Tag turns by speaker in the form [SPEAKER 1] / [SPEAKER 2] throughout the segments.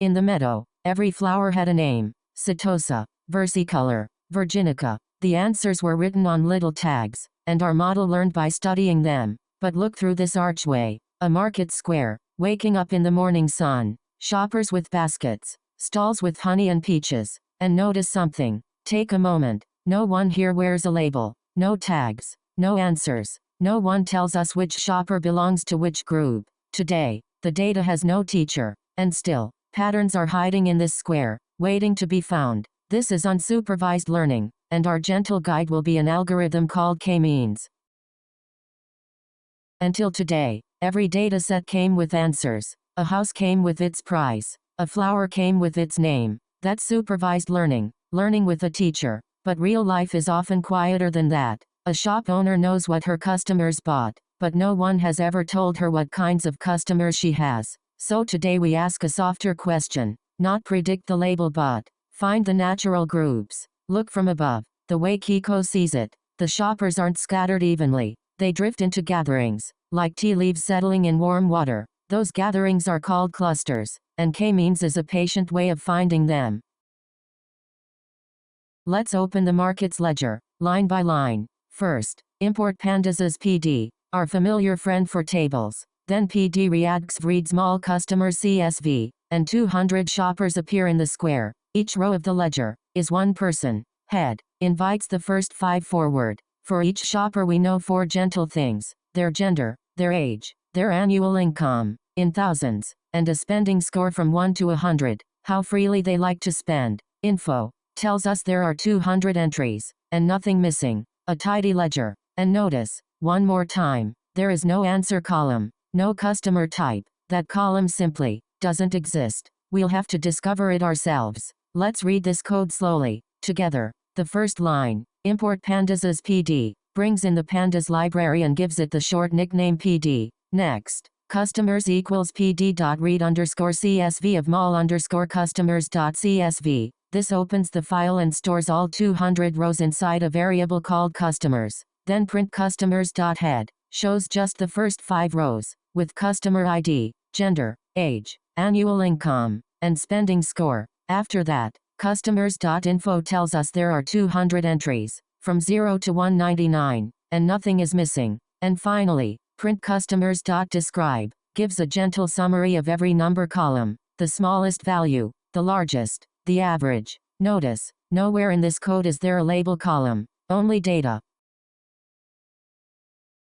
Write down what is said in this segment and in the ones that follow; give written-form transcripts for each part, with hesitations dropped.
[SPEAKER 1] In the meadow, every flower had a name: Setosa, versicolor, virginica. The answers were written on little tags, and our model learned by studying them. But look through this archway, a market square, waking up in the morning sun, shoppers with baskets, stalls with honey and peaches. And notice something. Take a moment. No one here wears a label, no tags, no answers. No one tells us which shopper belongs to which group. Today, the data has no teacher, and still, patterns are hiding in this square, waiting to be found. This is unsupervised learning, and our gentle guide will be an algorithm called KMeans. Until today, every dataset came with answers. A house came with its price. A flower came with its name. That's supervised learning, learning with a teacher. But real life is often quieter than that. A shop owner knows what her customers bought, but no one has ever told her what kinds of customers she has. So today we ask a softer question, not predict the label but find the natural groups. Look from above, the way Kiko sees it. The shoppers aren't scattered evenly. They drift into gatherings, like tea leaves settling in warm water. Those gatherings are called clusters, and KMeans is a patient way of finding them. Let's open the markets ledger, line by line. First, import Pandas as PD, our familiar friend for tables. Then PD reads mall customers CSV, and 200 shoppers appear in the square. Each row of the ledger is one person. Head invites the first 5 forward. For each shopper we know 4 gentle things: their gender, their age, their annual income, in thousands, and a spending score from 1 to 100, how freely they like to spend. Info tells us there are 200 entries, and nothing missing. A tidy ledger. And notice, one more time, there is no answer column, no customer type. That column simply doesn't exist. We'll have to discover it ourselves. Let's read this code slowly, together. The first line, import Pandas as PD, brings in the Pandas library and gives it the short nickname PD. Next, customers equals PD.read_CSV of mall_customers.csv. This opens the file and stores all 200 rows inside a variable called customers. Then print customers.head, shows just the first 5 rows, with customer ID, gender, age, annual income, and spending score. After that, customers.info tells us there are 200 entries, from 0 to 199, and nothing is missing. And finally, print customers.describe, gives a gentle summary of every number column, the smallest value, the largest, the average. Notice, nowhere in this code is there a label column, only data.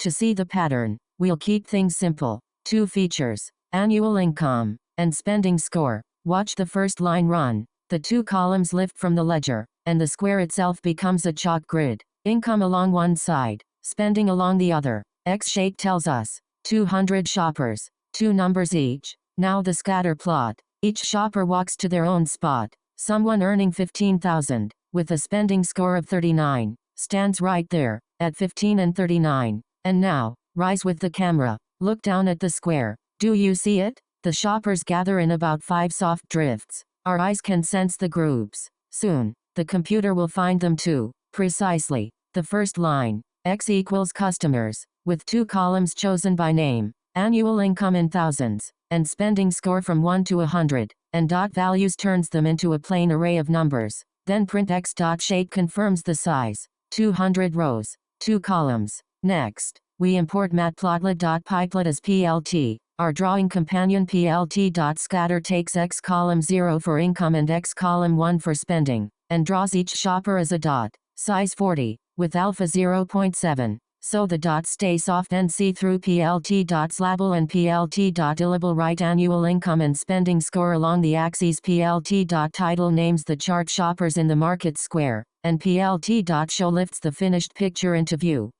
[SPEAKER 1] To see the pattern, we'll keep things simple. 2 features, annual income, and spending score. Watch the first line run. The 2 columns lift from the ledger, and the square itself becomes a chalk grid. Income along one side, spending along the other. X shape tells us 200 shoppers, 2 numbers each. Now the scatter plot. Each shopper walks to their own spot. Someone earning 15,000, with a spending score of 39, stands right there, at 15 and 39. And now, rise with the camera, look down at the square. Do you see it? The shoppers gather in about 5 soft drifts. Our eyes can sense the groups. Soon, the computer will find them too. Precisely. The first line, X equals customers, with 2 columns chosen by name, annual income in thousands, and spending score from 1 to 100, and dot values turns them into a plain array of numbers. Then print x.shape confirms the size, 200 rows, 2 columns. Next, we import Matplotlib.pyplot as PLT. Our drawing companion PLT.scatter takes x column 0 for income and x column 1 for spending, and draws each shopper as a dot, size 40, with alpha 0.7. So the dots stay soft and see-through. PLT.slabel and PLT.illable write annual income and spending score along the axes. PLT.title names the chart shoppers in the market square, and PLT.show lifts the finished picture into view.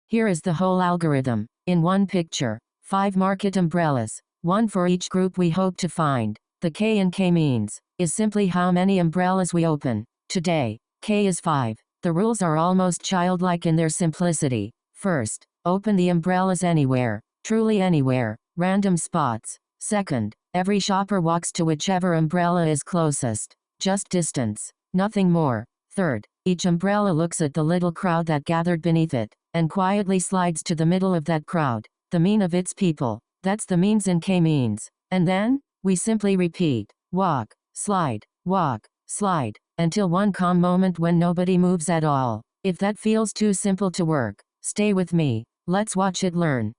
[SPEAKER 1] Here is the whole algorithm, in one picture. 5 market umbrellas, 1 for each group we hope to find. The K in KMeans is simply how many umbrellas we open. Today, K is 5. The rules are almost childlike in their simplicity. First, open the umbrellas anywhere, truly anywhere, random spots. Second, every shopper walks to whichever umbrella is closest, just distance, nothing more. Third, each umbrella looks at the little crowd that gathered beneath it, and quietly slides to the middle of that crowd, the mean of its people. That's the means in KMeans. And then, We simply repeat, walk, slide, until one calm moment when nobody moves at all. If that feels too simple to work, stay with me. Let's watch it learn.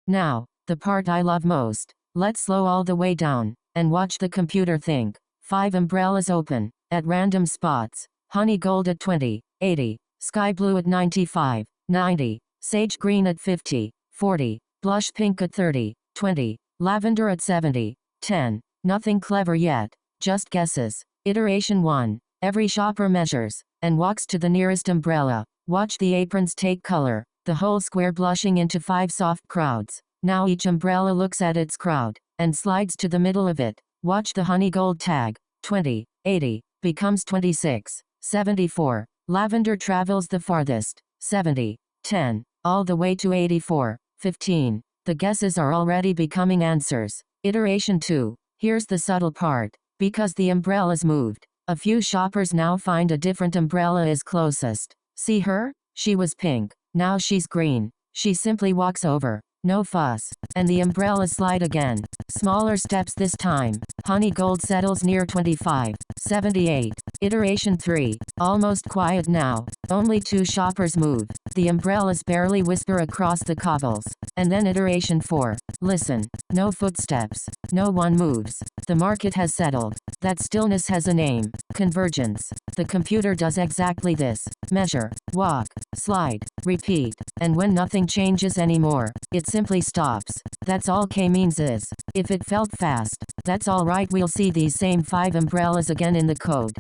[SPEAKER 1] Now, the part I love most. Let's slow all the way down, and watch the computer think. 5 umbrellas open, at random spots. Honey gold at 20, 80, sky blue at 95, 90, sage green at 50, 40, blush pink at 30, 20, lavender at 70, 10. Nothing clever yet, just guesses. Iteration 1. Every shopper measures, and walks to the nearest umbrella. Watch the aprons take color, the whole square blushing into 5 soft crowds. Now each umbrella looks at its crowd, and slides to the middle of it. Watch the honey gold tag. 20, 80, becomes 26, 74. Lavender travels the farthest. 70, 10, all the way to 84, 15. The guesses are already becoming answers. Iteration 2. Here's the subtle part. Because the umbrellas moved, a few shoppers now find a different umbrella is closest. See her? She was pink. Now she's green. She simply walks over. No fuss. And the umbrellas slide again. Smaller steps this time. Honey gold settles near 25, 78. Iteration 3. Almost quiet now. Only 2 shoppers move. The umbrellas barely whisper across the cobbles. And then iteration 4. Listen. No footsteps. No one moves. The market has settled. That stillness has a name. Convergence. The computer does exactly this. Measure, walk, slide, repeat. And when nothing changes anymore, it simply stops. That's all KMeans is. If it felt fast, that's alright, we'll see these same 5 umbrellas again in the code.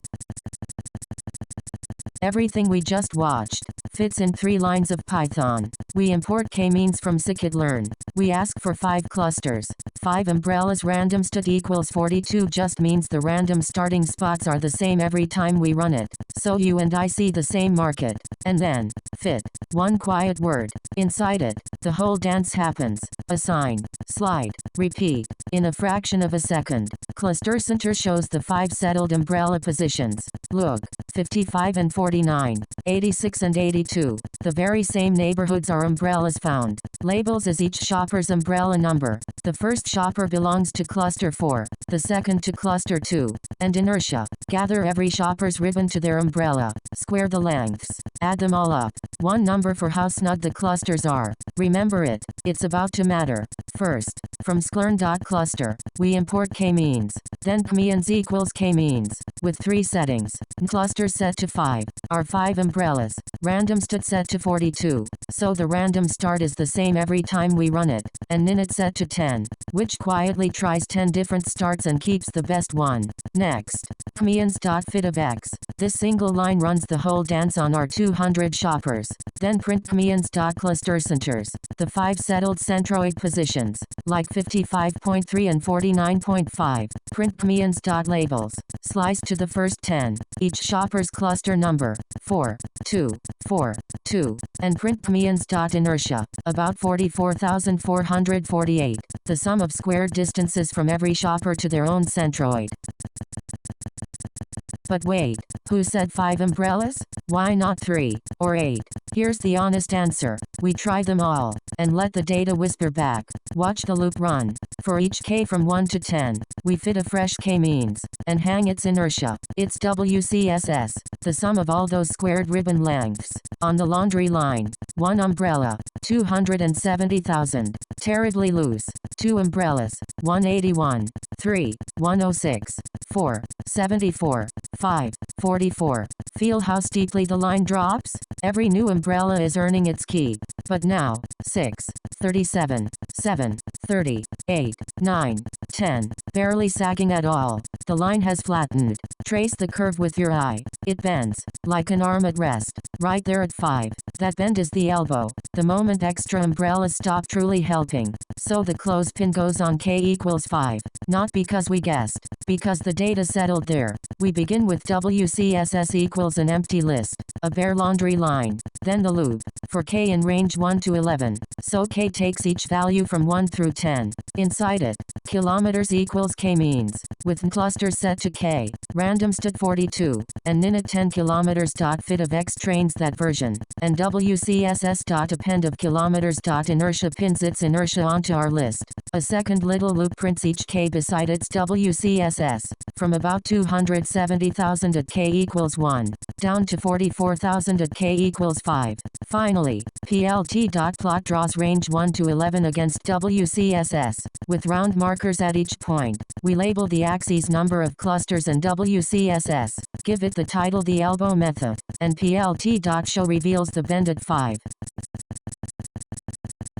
[SPEAKER 1] Everything we just watched fits in 3 lines of Python. We import KMeans from scikit-learn. We ask for 5 clusters. 5 umbrellas random stat equals 42 just means the random starting spots are the same every time we run it. So you and I see the same market. And then, fit. 1 quiet word. Inside it, the whole dance happens. Assign, slide, repeat. In a fraction of a second, cluster center shows the 5 settled umbrella positions. Look, 55 and 49, 86 and 82. The very same neighborhoods are umbrellas found. Labels as each shopper's umbrella number. The first shopper belongs to cluster 4, the second to cluster 2. And inertia. Gather every shopper's ribbon to their umbrella. Square the lengths. Add them all up. One number for how snug the clusters are. Remember it. It's about to matter. First, from scikit-learn.cluster, we import KMeans. Then KMeans equals KMeans. With 3 settings. Cluster set to 5. Are 5 umbrellas. Random stat set to 42. So the random start is the same every time we run it. And init set to 10. Which quietly tries 10 different starts and keeps the best one. Next, KMeans.fit of x. This single line runs the whole dance on our 200 shoppers. Then print KMeans.clusterCenters. The 5 settled centroid positions, like 55.3 and 49.5. Print KMeans.labels. Slice to the first 10. Each shopper's cluster number, 4, 2, 4, 2. And print KMeans.inertia, about 44,448. The sum of squared distances from every shopper to their own centroid. But wait, who said 5 umbrellas? Why not 3, or 8? Here's the honest answer. We try them all, and let the data whisper back. Watch the loop run. For each k from 1 to 10, we fit a fresh KMeans, and hang its inertia, its WCSS, the sum of all those squared ribbon lengths. On the laundry line, 1 umbrella, 270,000, terribly loose. 2 umbrellas, 181, 3, 106, 4, 74, 5, 44. Feel how steeply the line drops? Every new umbrella is earning its keep. But now, 6, 37, 7, 30, 8, 9, 10, barely sagging at all. The line has flattened. Trace the curve with your eye. It bends, like an arm at rest, right there at 5. That bend is the elbow, the moment extra umbrellas stop truly helping. So the clothespin goes on k equals 5. Not because we guessed, because the data settled there. We begin with WCSS equals an empty list, a bare laundry line, then the loop, for k in range 1 to 11. So k takes each value from 1 through 10. Inside it, Kilometers equals KMeans, with n clusters set to K, random stat 42, and nin at 10 kilometers. Fit of X trains that version, and WCSS. Append of kilometers. Inertia pins its inertia onto our list. A second little loop prints each K beside its WCSS, from about 270,000 at K equals 1, down to 44,000 at K equals 5. Finally, plt.plot draws range 1 to 11 against WCSS, with round markers at each point. We label the axes number of clusters and WCSS, give it the title the elbow method, and plt.show reveals the bend at 5.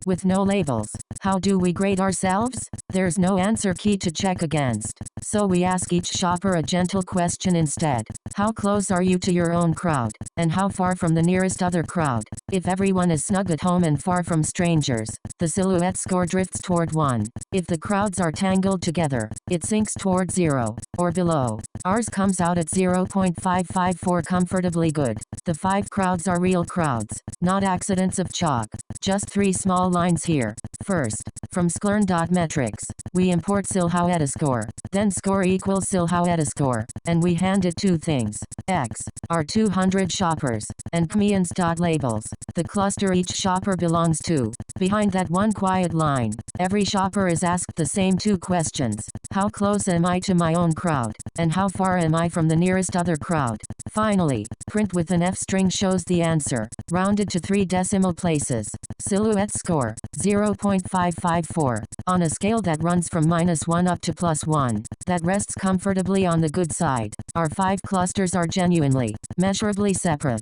[SPEAKER 1] With no labels, how do we grade ourselves? There's no answer key to check against, so we ask each shopper a gentle question instead. How close are you to your own crowd, and how far from the nearest other crowd? If everyone is snug at home and far from strangers, the silhouette score drifts toward 1. If the crowds are tangled together, it sinks toward 0, or below. Ours comes out at 0.554, comfortably good. The 5 crowds are real crowds, not accidents of chalk. Just 3 small lines here. First, from sklern.metrics, we import silhouette score, then score equals silhouette score, and we hand it 2 things. X, our 200 shoppers, and KMeans.labels, the cluster each shopper belongs to. Behind that one quiet line, every shopper is asked the same 2 questions. How close am I to my own crowd, and how far am I from the nearest other crowd? Finally, print with an F string shows the answer, rounded to 3 decimal places. Silhouette score, 0.554, on a scale that runs from -1 up to +1, that rests comfortably on the good side. Our 5 clusters are genuinely, measurably separate.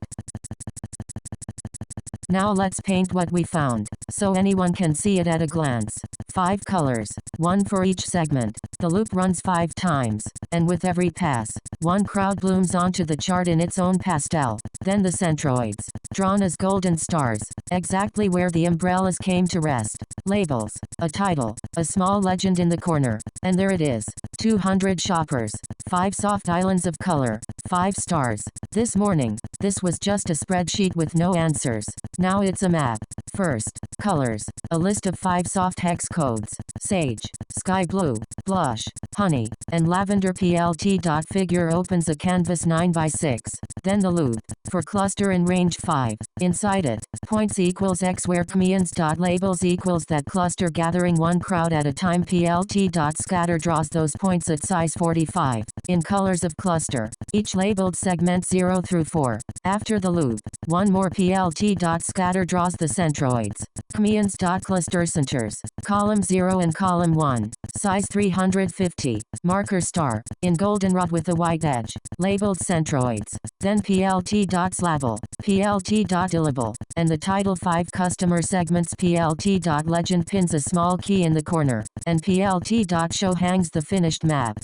[SPEAKER 1] Now let's paint what we found, so anyone can see it at a glance. 5 colors, 1 for each segment. The loop runs 5 times, and with every pass, 1 crowd blooms onto the chart in its own pastel. Then the centroids, drawn as golden stars, exactly where the umbrellas came to rest. Labels, a title, a small legend in the corner, and there it is. 200 shoppers, 5 soft islands of color, 5 stars. This morning, this was just a spreadsheet with no answers. Now it's a map. First, colors, a list of 5 soft hex codes: sage, sky blue, blush, honey, and lavender. Plt.figure opens a canvas 9x6. Then the loop, for cluster in range 5. Inside it, points equals X where KMeans.labels equals that cluster gathering 1 crowd at a time. Plt.scatter draws those points at size 45, in colors of cluster, each labeled segment 0 through 4. After the loop, 1 more Plt.scatter draws the centroids. KMeans.cluster centers, column 0 and column 1, size 350, marker star, in goldenrod with a white edge, labeled centroids. Then Plt.label, Plt.illable, and the title 5 customer segments. Plt.legend pins a small key in the corner, and Plt.show hangs the finished map.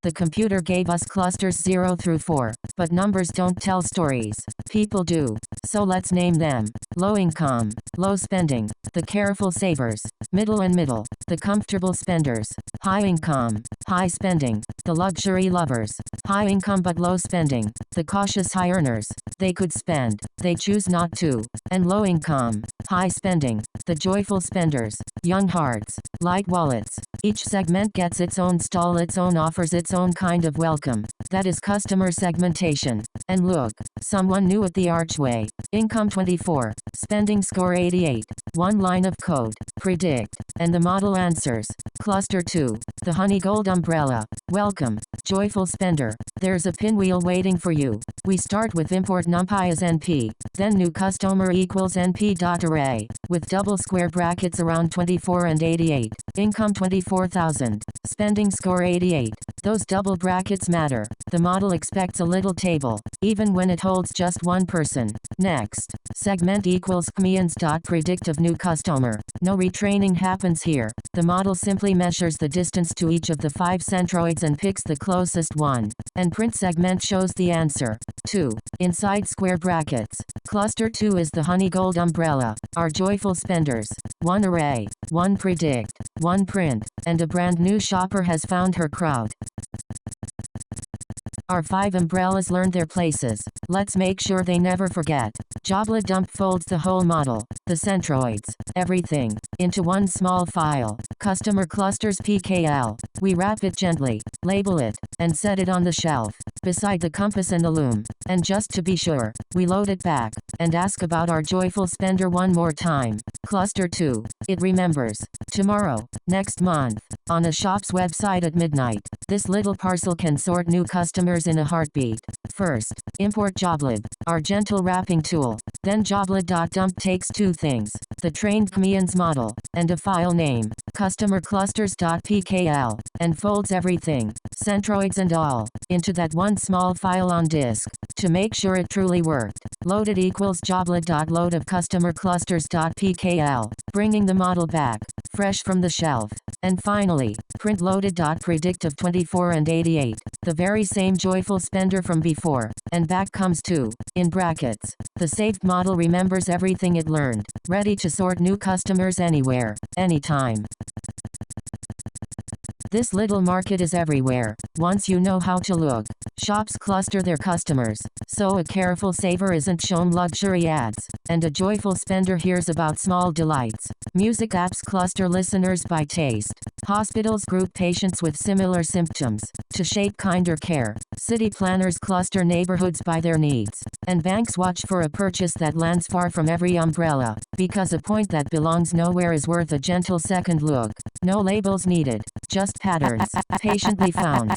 [SPEAKER 1] The computer gave us clusters 0 through 4, but numbers don't tell stories. People do. So let's name them. Low income, low spending, the careful savers. Middle and middle, the comfortable spenders. High income, high spending, the luxury lovers. High income but low spending, the cautious high earners. They could spend, they choose not to. And low income, high spending, the joyful spenders. Young hearts, light wallets. Each segment gets its own stall, its own offers, its own kind of welcome. That is customer segmentation. And look, someone new at the archway. Income 24, spending score 88. 1 line of code, predict, and the model answers. Cluster 2, the honey gold umbrella. Welcome, joyful spender. There's a pinwheel waiting for you. We start with import NumPy as NP, then new customer equals NP.array, with double square brackets around 24 and 88. Income 24,000, spending score 88. Those double brackets matter. The model expects a little table, even when it holds just 1 person. Next, segment equals KMeans.predict of new customer. No retraining happens here. The model simply measures the distance to each of the 5 centroids and picks the closest one. And print segment shows the answer. 2. Inside square brackets. Cluster 2 is the honey gold umbrella. Our joyful spenders. 1 array, 1 predict, 1 print, and a brand new shopper has found her crowd. Our 5 umbrellas learned their places. Let's make sure they never forget. Joblib dump folds the whole model, the centroids, everything, into one small file. Customer clusters PKL. We wrap it gently, label it, and set it on the shelf, beside the compass and the loom. And just to be sure, we load it back, and ask about our joyful spender one more time. Cluster 2. It remembers. Tomorrow, next month, on a shop's website at midnight. This little parcel can sort new customers in a heartbeat. First, import Joblib, our gentle wrapping tool. Then joblib.dump takes 2 things, the trained KMeans model, and a file name, customerclusters.pkl, and folds everything, centroids and all, into that one small file on disk. To make sure it truly worked, loaded equals joblib.load of customerclusters.pkl, bringing the model back, fresh from the shelf. And finally, print loaded.predict of 24 and 88, the very same joyful spender from before, and back comes 2, in brackets. The saved model remembers everything it learned, ready to sort new customers anywhere, anytime. This little market is everywhere, once you know how to look. Shops cluster their customers, so a careful saver isn't shown luxury ads, and a joyful spender hears about small delights. Music apps cluster listeners by taste. Hospitals group patients with similar symptoms, to shape kinder care. City planners cluster neighborhoods by their needs. And banks watch for a purchase that lands far from every umbrella, because a point that belongs nowhere is worth a gentle second look. No labels needed, just patterns, patiently found.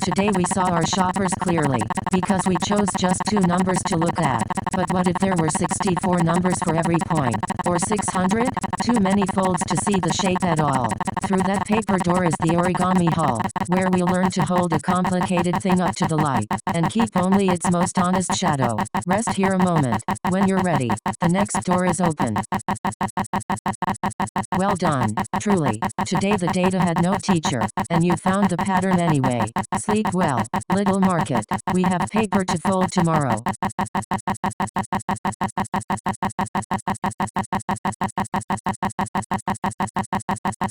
[SPEAKER 1] Today we saw our shoppers clearly, because we chose just 2 numbers to look at. But what if there were 64 numbers for every point? Or 600? Too many folds to see the shape at all. Through that paper door is the origami hall, where we'll learn to hold a complicated thing up to the light, and keep only its most honest shadow. Rest here a moment. When you're ready, the next door is open. Well done, truly. Today the data had no teacher, and you found the pattern anyway. Sleep well, little market. We have paper to fold tomorrow.